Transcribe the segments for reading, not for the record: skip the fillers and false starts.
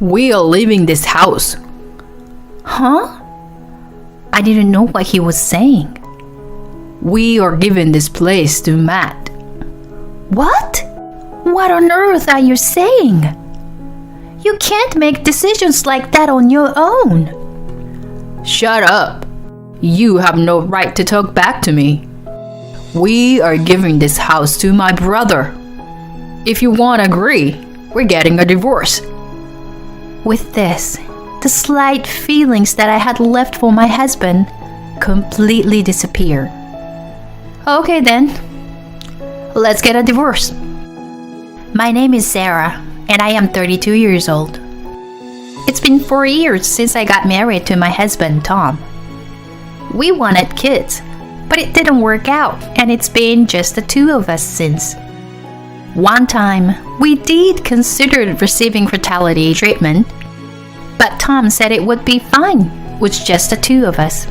We are leaving this house. Huh? I didn't know what he was saying. We are giving this place to Matt. What? What on earth are you saying? You can't make decisions like that on your own. Shut up. You have no right to talk back to me. We are giving this house to my brother. If you won't agree, we're getting a divorce. With this, the slight feelings that I had left for my husband completely disappeared. Okay then, let's get a divorce. My name is Sarah, and I am 32 years old. It's been 4 years since I got married to my husband, Tom. We wanted kids, but it didn't work out, and it's been just the two of us since. One time, we did consider receiving fertility treatment, but Tom said it would be fine with just the two of us.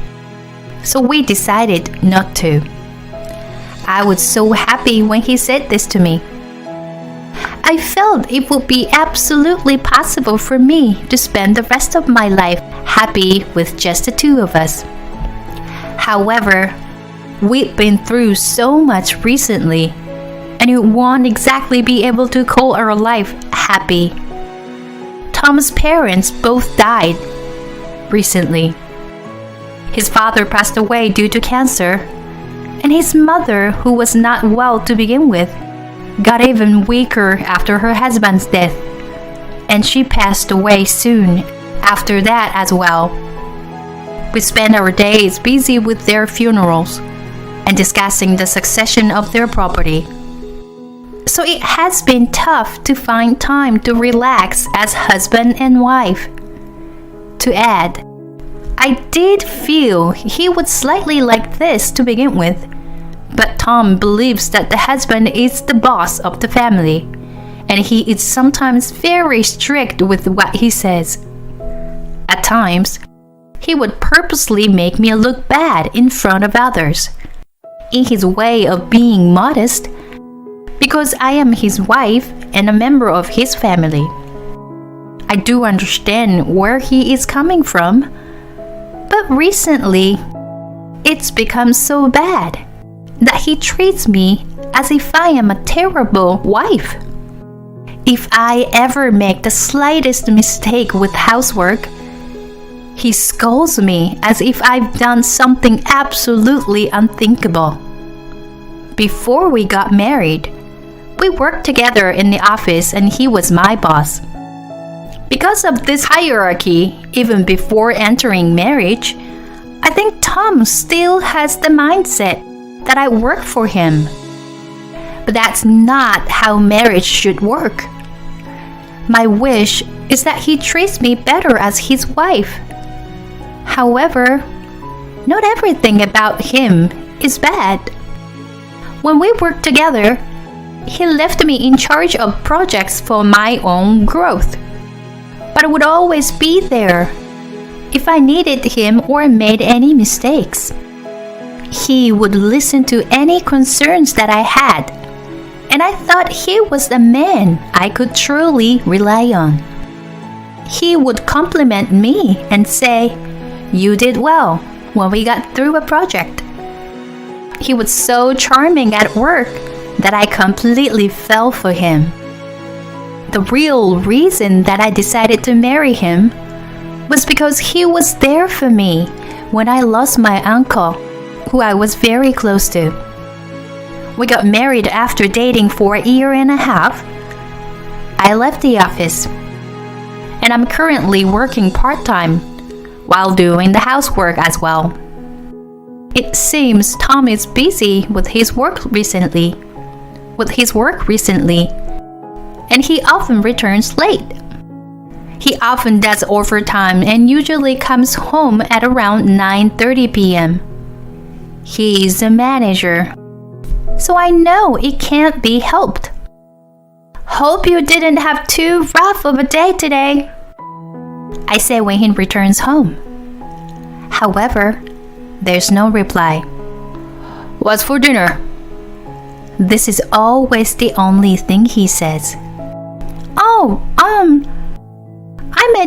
So we decided not to. I was so happy when he said this to me. I felt it would be absolutely possible for me to spend the rest of my life happy with just the two of us. However, we've been through so much recently, and it won't exactly be able to call our life happy. Tom's parents both died recently. His father passed away due to cancer, and his mother, who was not well to begin with, got even weaker after her husband's death, and she passed away soon after that as well. We spent our days busy with their funerals and discussing the succession of their property. So it has been tough to find time to relax as husband and wife. To add, I did feel he was slightly like this to begin with, but Tom believes that the husband is the boss of the family, and he is sometimes very strict with what he says. At times, he would purposely make me look bad in front of others, in his way of being modest, because I am his wife and a member of his family. I do understand where he is coming from, but recently, it's become so bad that he treats me as if I am a terrible wife. If I ever make the slightest mistake with housework, he scolds me as if I've done something absolutely unthinkable. Before we got married, we worked together in the office and he was my boss. Because of this hierarchy, even before entering marriage, I think Tom still has the mindset that I work for him. But that's not how marriage should work. My wish is that he treats me better as his wife. However, not everything about him is bad. When we worked together, he left me in charge of projects for my own growth. But I would always be there if I needed him or made any mistakes. He would listen to any concerns that I had, and I thought he was a man I could truly rely on. He would compliment me and say, "You did well," when we got through a project. He was so charming at work that I completely fell for him. The real reason that I decided to marry him was because he was there for me when I lost my uncle, who I was very close to. We got married after dating for a year and a half. I left the office, and I'm currently working part-time while doing the housework as well. It seems Tom is busy with his work recently, and he often returns late. He often does overtime and usually comes home at around 9:30 p.m. He is a manager, so I know it can't be helped. Hope you didn't have too rough of a day today, I say when he returns home. However, there's no reply. What's for dinner? This is always the only thing he says. Oh,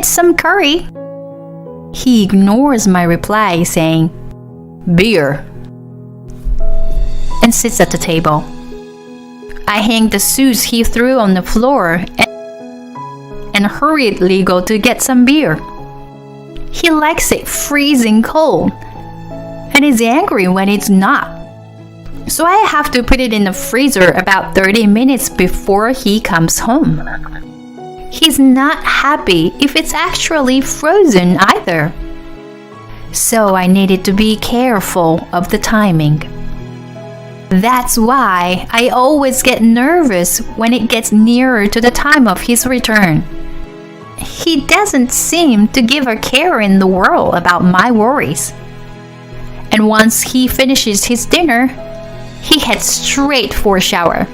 some curry. He ignores my reply, saying, Beer. and sits at the table. I hang the suits he threw on the floor and hurriedly go to get some beer. He likes it freezing cold and is angry when it's not. So I have to put it in the freezer about 30 minutes before he comes home. He's not happy if it's actually frozen either. So I needed to be careful of the timing. That's why I always get nervous when it gets nearer to the time of his return. He doesn't seem to give a care in the world about my worries. And once he finishes his dinner, he heads straight for a shower.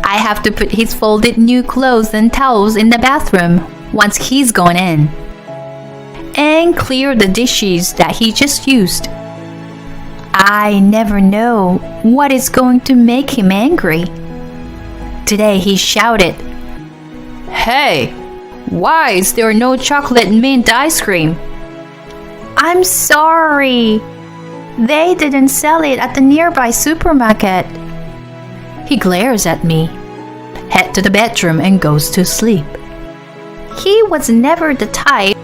I have to put his folded new clothes and towels in the bathroom once he's gone in, and clear the dishes that he just used. I never know what is going to make him angry. Today he shouted, Hey, why is there no chocolate mint ice cream? I'm sorry. They didn't sell it at the nearby supermarket. He glares at me, heads to the bedroom and goes to sleep. He was never the type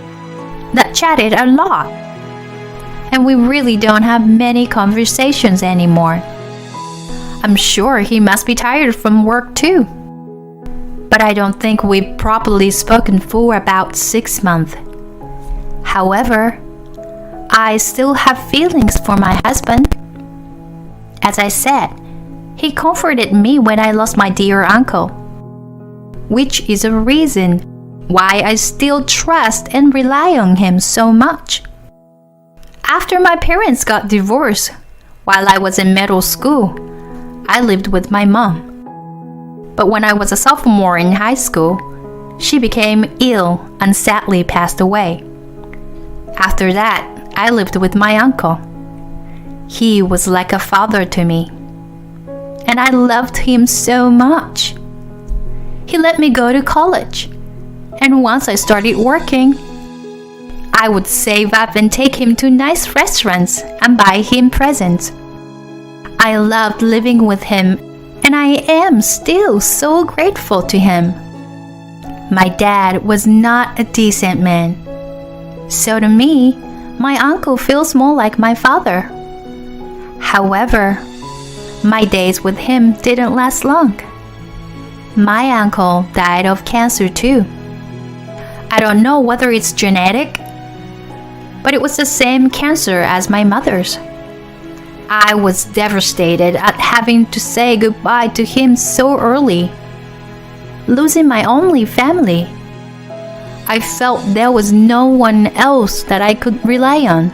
that chatted a lot. And we really don't have many conversations anymore. I'm sure he must be tired from work too. But I don't think we've properly spoken for about 6 months. However, I still have feelings for my husband. As I said, he comforted me when I lost my dear uncle, which is a reason why I still trust and rely on him so much. After my parents got divorced, while I was in middle school, I lived with my mom. But when I was a sophomore in high school, she became ill and sadly passed away. After that, I lived with my uncle. He was like a father to me, and I loved him so much. He let me go to college, and once I started working, I would save up and take him to nice restaurants and buy him presents. I loved living with him, and I am still so grateful to him. My dad was not a decent man, so to me, my uncle feels more like my father. However, my days with him didn't last long. My uncle died of cancer too. I don't know whether it's genetic, but it was the same cancer as my mother's. I was devastated at having to say goodbye to him so early, losing my only family. I felt there was no one else that I could rely on.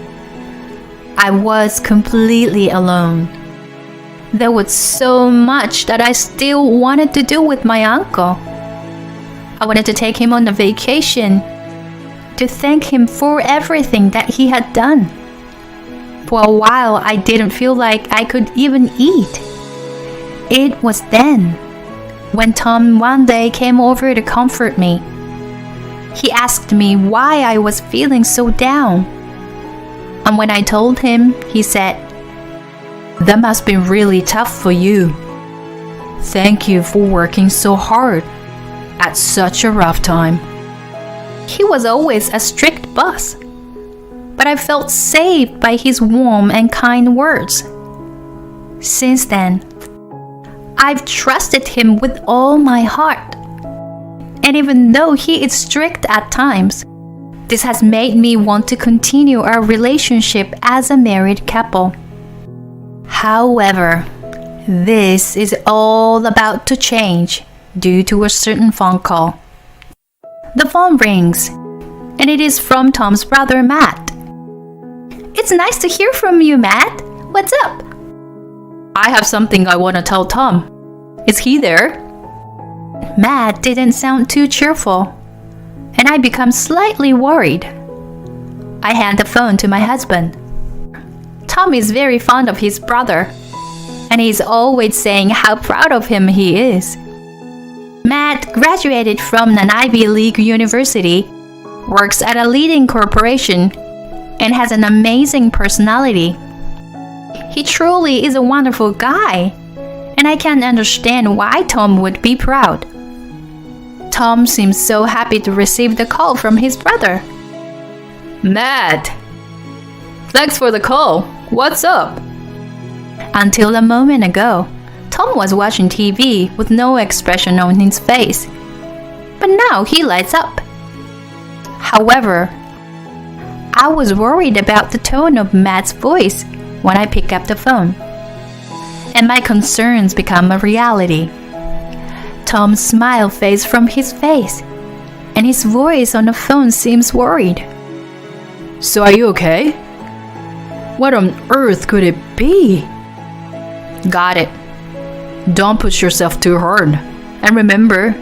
I was completely alone. There was so much that I still wanted to do with my uncle. I wanted to take him on a vacation, to thank him for everything that he had done. For a while, I didn't feel like I could even eat. It was then, when Tom one day came over to comfort me. He asked me why I was feeling so down. And when I told him, he said, That must be really tough for you. Thank you for working so hard at such a rough time. He was always a strict boss, but I felt saved by his warm and kind words. Since then, I've trusted him with all my heart. And even though he is strict at times, this has made me want to continue our relationship as a married couple. However, this is all about to change due to a certain phone call. The phone rings, and it is from Tom's brother, Matt. It's nice to hear from you, Matt. What's up? I have something I want to tell Tom. Is he there? Matt didn't sound too cheerful, and I become slightly worried. I hand the phone to my husband. Tom is very fond of his brother, and he's always saying how proud of him he is. Matt graduated from an Ivy League university works at a leading corporation, and has an amazing personality. He truly is a wonderful guy, and I can understand why Tom would be proud. Tom seems so happy to receive the call from his brother. Matt, thanks for the call. What's up? Until a moment ago, Tom was watching TV with no expression on his face. But now he lights up. However, I was worried about the tone of Matt's voice when I pick up the phone, and my concerns become a reality. Tom's smile fades from his face, and his voice on the phone seems worried. So are you okay? What on earth could it be? Got it. Don't push yourself too hard. And remember,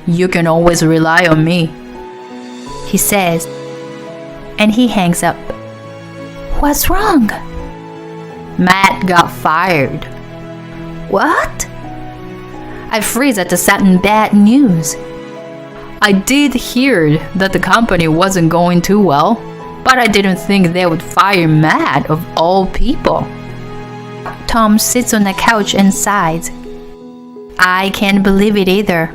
you can always rely on me, he says, and he hangs up. What's wrong? Matt got fired. What? I freeze at the sudden bad news. I did hear that the company wasn't going too well, but I didn't think they would fire Matt of all people. Tom sits on the couch and sighs. I can't believe it either.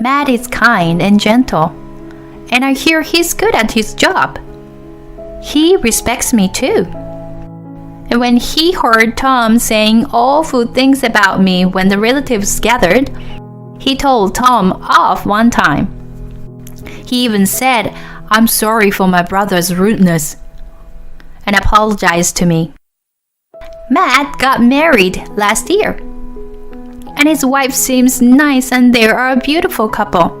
Matt is kind and gentle, and I hear he's good at his job. He respects me too. And when he heard Tom saying awful things about me when the relatives gathered, he told Tom off one time. He even said, "I'm sorry for my brother's rudeness," and apologized to me. Matt got married last year, and his wife seems nice and they are a beautiful couple.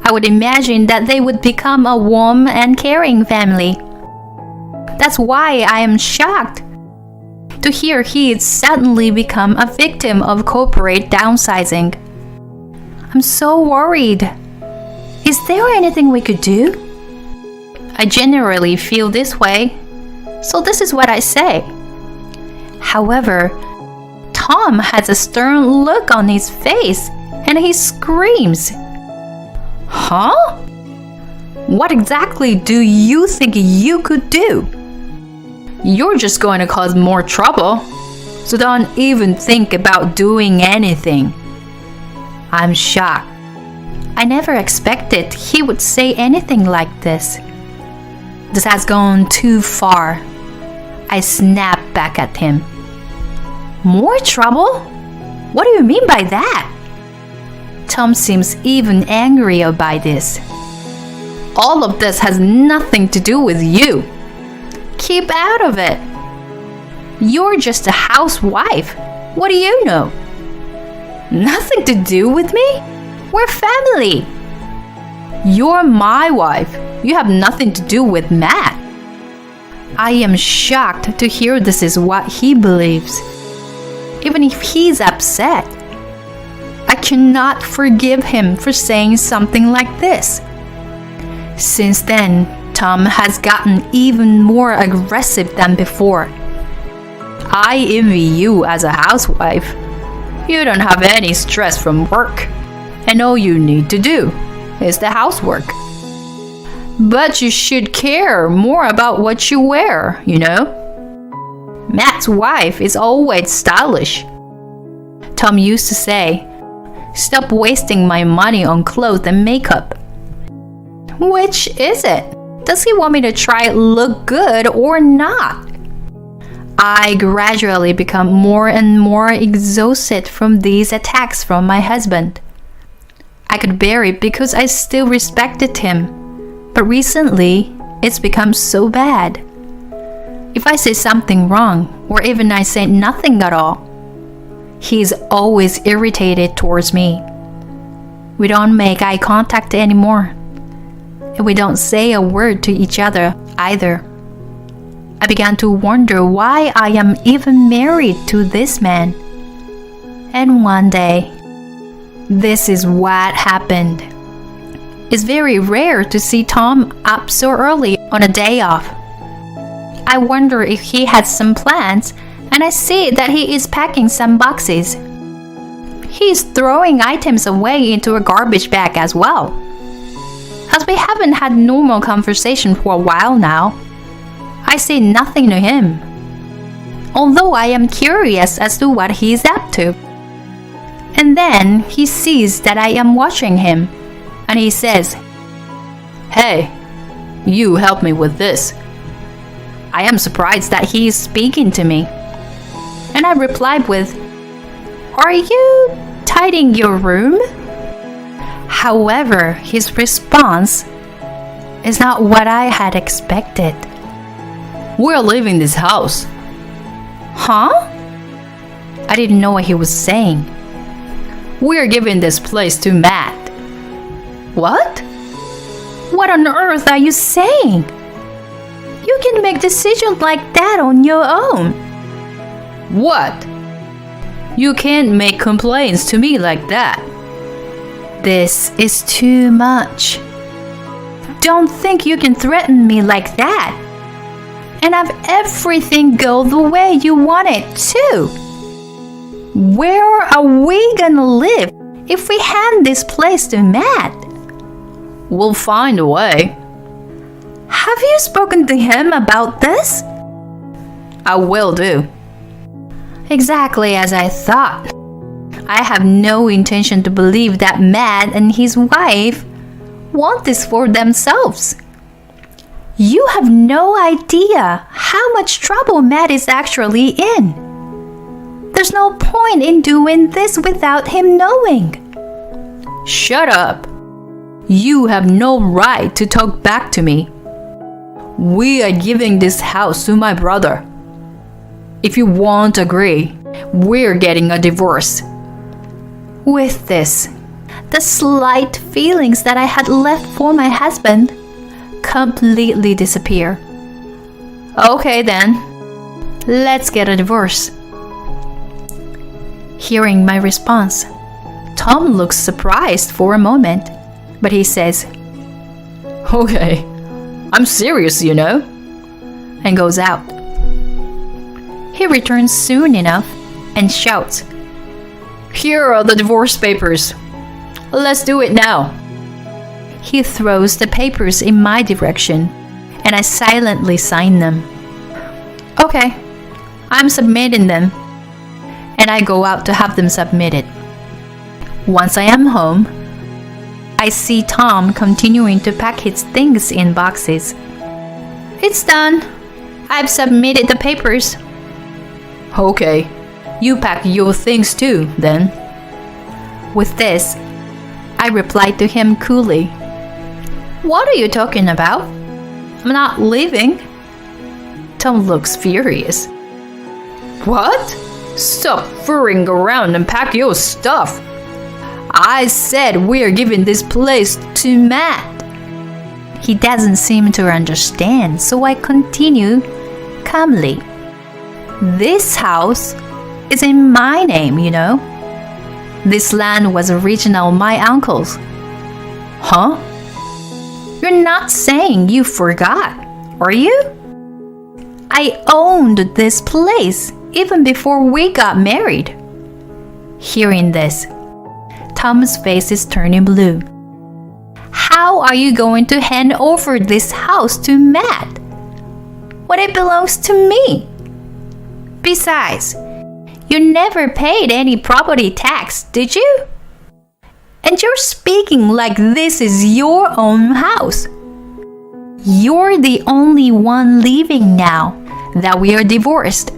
I would imagine that they would become a warm and caring family. That's why I am shocked to hear he'd suddenly become a victim of corporate downsizing. I'm so worried. Is there anything we could do? I generally feel this way, so this is what I say. However, Tom has a stern look on his face and he screams. Huh? What exactly do you think you could do? You're just going to cause more trouble, so don't even think about doing anything. I'm shocked. I never expected he would say anything like this. This has gone too far. I snap back at him. More trouble? What do you mean by that? Tom seems even angrier by this. All of this has nothing to do with you. Keep out of it. You're just a housewife. What do you know? Nothing to do with me? We're family. You're my wife. You have nothing to do with Matt. I am shocked to hear this is what he believes. Even if he's upset, I cannot forgive him for saying something like this. Since then, Tom has gotten even more aggressive than before. I envy you as a housewife. You don't have any stress from work, and all you need to do is the housework. But you should care more about what you wear, you know? Matt's wife is always stylish. Tom used to say, "Stop wasting my money on clothes and makeup." Which is it? Does he want me to try look good or not? I gradually become more and more exhausted from these attacks from my husband. I could bear it because I still respected him, but recently it's become so bad. If I say something wrong, or even I say nothing at all, he's always irritated towards me. We don't make eye contact anymore, and we don't say a word to each other either. I began to wonder why I am even married to this man. And one day, this is what happened. It's very rare to see Tom up so early on a day off. I wonder if he had some plans, and I see that he is packing some boxes. He is throwing items away into a garbage bag as well. as we haven't had normal conversation for a while now. I say nothing to him, although I am curious as to what he is up to. And then he sees that I am watching him, and he says, "Hey, you help me with this." I am surprised that he is speaking to me, and I replied with, "Are you tidying your room?" However, his response is not what I had expected. "We're leaving this house." Huh? I didn't know what he was saying. "We're giving this place to Matt." What? What on earth are you saying? You can make decisions like that on your own. What? You can't make complaints to me like that. This is too much. Don't think you can threaten me like that and have everything go the way you want it to. Where are we gonna live if we hand this place to Matt? We'll find a way. Have you spoken to him about this? I will do. Exactly as I thought. I have no intention to believe that Matt and his wife want this for themselves. You have no idea how much trouble Matt is actually in. There's no point in doing this without him knowing. Shut up. You have no right to talk back to me. We are giving this house to my brother. If you won't agree, we're getting a divorce. With this, the slight feelings that I had left for my husband completely disappear. Okay then, let's get a divorce. Hearing my response, Tom looks surprised for a moment, but he says, "Okay, I'm serious, you know," and goes out. He returns soon enough and shouts, "Here are the divorce papers. Let's do it now." He throws the papers in my direction, and I silently sign them. Okay, I'm submitting them, and I go out to have them submitted. Once I am home, I see Tom continuing to pack his things in boxes. It's done. I've submitted the papers. Okay, you pack your things too, then. With this, I replied to him coolly. What are you talking about? I'm not leaving. Tom looks furious. What? Stop fooling around and pack your stuff. I said we're giving this place to Matt. He doesn't seem to understand, so I continue calmly. This house is in my name, you know. This land was original my uncle's. Huh? You're not saying you forgot, are you? I owned this place even before we got married. Hearing this, Tom's face is turning blue. How are you going to hand over this house to Matt when it belongs to me? Besides, you never paid any property tax, did you? And you're speaking like this is your own house. You're the only one leaving now that we are divorced.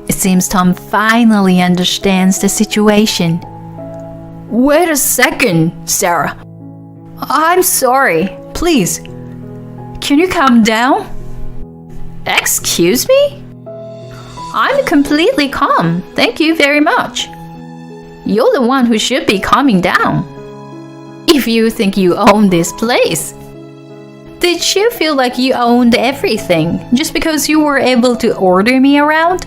It seems Tom finally understands the situation. Wait a second, Sarah. I'm sorry. Please, can you calm down? Excuse me? I'm completely calm. Thank you very much. You're the one who should be calming down. If you think you own this place. Did you feel like you owned everything just because you were able to order me around?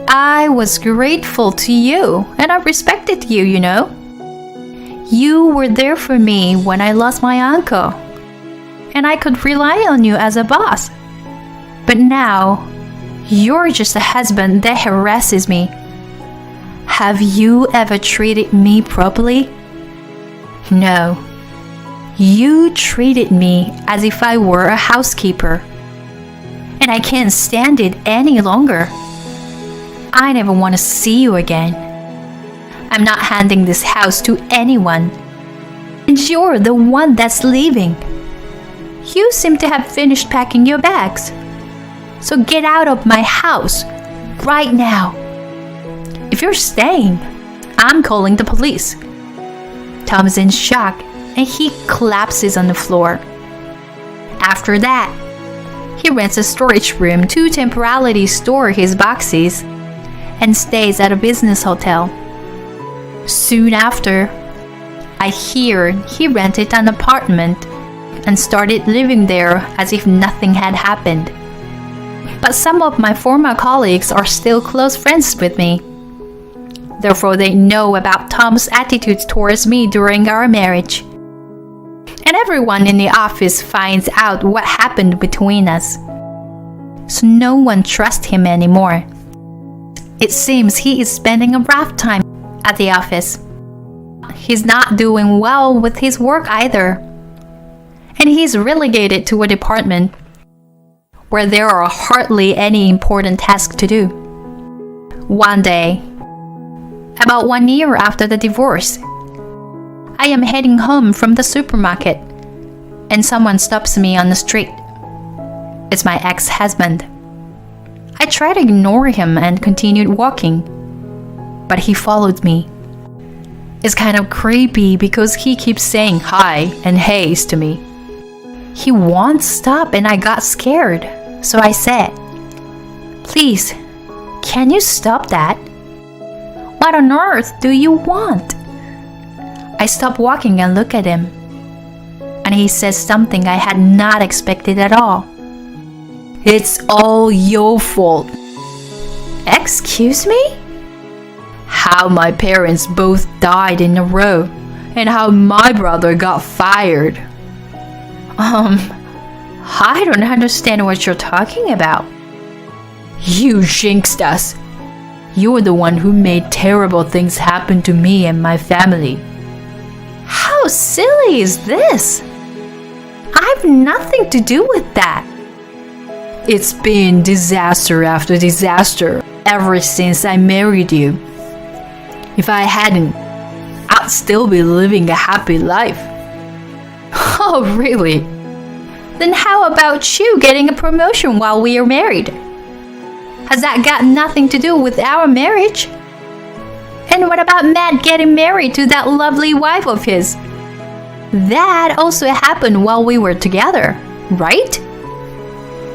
I was grateful to you and I respected you, you know. You were there for me when I lost my uncle, and I could rely on you as a boss. But now, you're just a husband that harasses me. Have you ever treated me properly? No. You treated me as if I were a housekeeper, and I can't stand it any longer. I never want to see you again. I'm not handing this house to anyone, and you're the one that's leaving. You seem to have finished packing your bags. So get out of my house right now. If you're staying, I'm calling the police. Tom's in shock and he collapses on the floor. After that, he rents a storage room to temporarily store his boxes and stays at a business hotel. Soon after, I hear he rented an apartment and started living there as if nothing had happened. But some of my former colleagues are still close friends with me. Therefore, they know about Tom's attitudes towards me during our marriage. And everyone in the office finds out what happened between us. So no one trusts him anymore. It seems he is spending a rough time at the office. He's not doing well with his work either. And he's relegated to a department where there are hardly any important tasks to do. One day, about 1 year after the divorce, I am heading home from the supermarket and someone stops me on the street. It's my ex-husband. I tried to ignore him and continued walking, but he followed me. It's kind of creepy because he keeps saying hi and heys to me. He won't stop and I got scared, so I said, "Please, can you stop that? What on earth do you want?" I stop walking and look at him, and he says something I had not expected at all. "It's all your fault." Excuse me? How my parents both died in a row, and how my brother got fired. I don't understand what you're talking about. You jinxed us. You're the one who made terrible things happen to me and my family. How silly is this? I've nothing to do with that. It's been disaster after disaster ever since I married you. If I hadn't, I'd still be living a happy life. Oh, really? Then how about you getting a promotion while we are married? Has that got nothing to do with our marriage? And what about Matt getting married to that lovely wife of his? That also happened while we were together, right?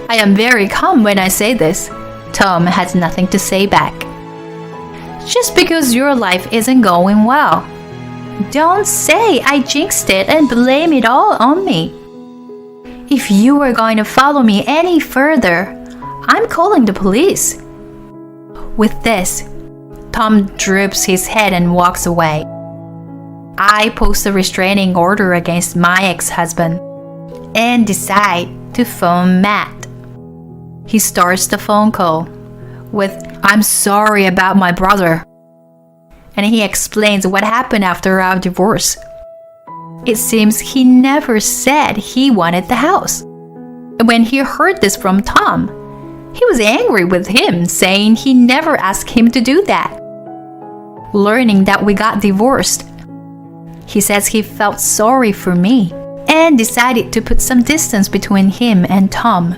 I am very calm when I say this. Tom has nothing to say back. Just because your life isn't going well, don't say I jinxed it and blame it all on me. If you were going to follow me any further, I'm calling the police. With this, Tom droops his head and walks away. I post a restraining order against my ex-husband and decide to phone Matt. He starts the phone call with, "I'm sorry about my brother." And he explains what happened after our divorce. It seems he never said he wanted the house. And when he heard this from Tom, he was angry with him, saying he never asked him to do that. Learning that we got divorced, he says he felt sorry for me and decided to put some distance between him and Tom.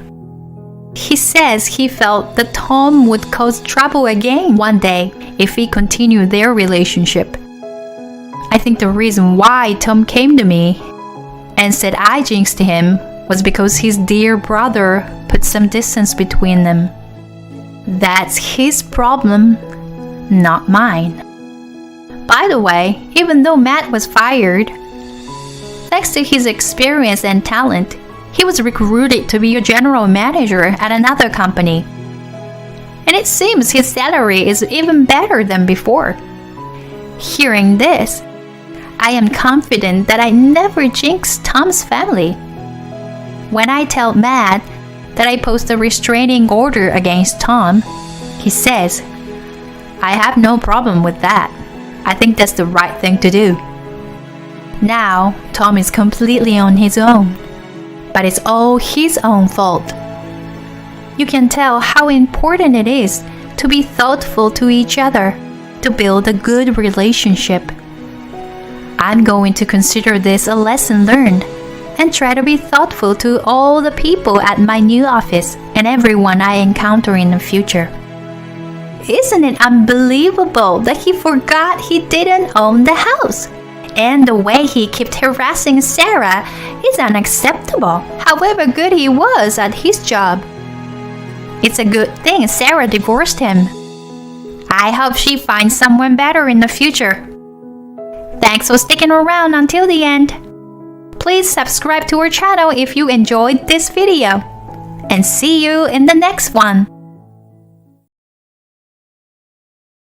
He says he felt that Tom would cause trouble again one day if he continued their relationship. I think the reason why Tom came to me and said I jinxed him was because his dear brother put some distance between them. That's his problem, not mine. By the way, even though Matt was fired, thanks to his experience and talent, he was recruited to be a general manager at another company. And it seems his salary is even better than before. Hearing this, I am confident that I never jinxed Tom's family. When I tell Matt that I post a restraining order against Tom, he says, "I have no problem with that. I think that's the right thing to do." Now, Tom is completely on his own. But it's all his own fault. You can tell how important it is to be thoughtful to each other, to build a good relationship. I'm going to consider this a lesson learned and try to be thoughtful to all the people at my new office and everyone I encounter in the future. Isn't it unbelievable that he forgot he didn't own the house? And the way he kept harassing Sarah is unacceptable, however good he was at his job. It's a good thing Sarah divorced him. I hope she finds someone better in the future. Thanks for sticking around until the end. Please subscribe to our channel if you enjoyed this video. And see you in the next one.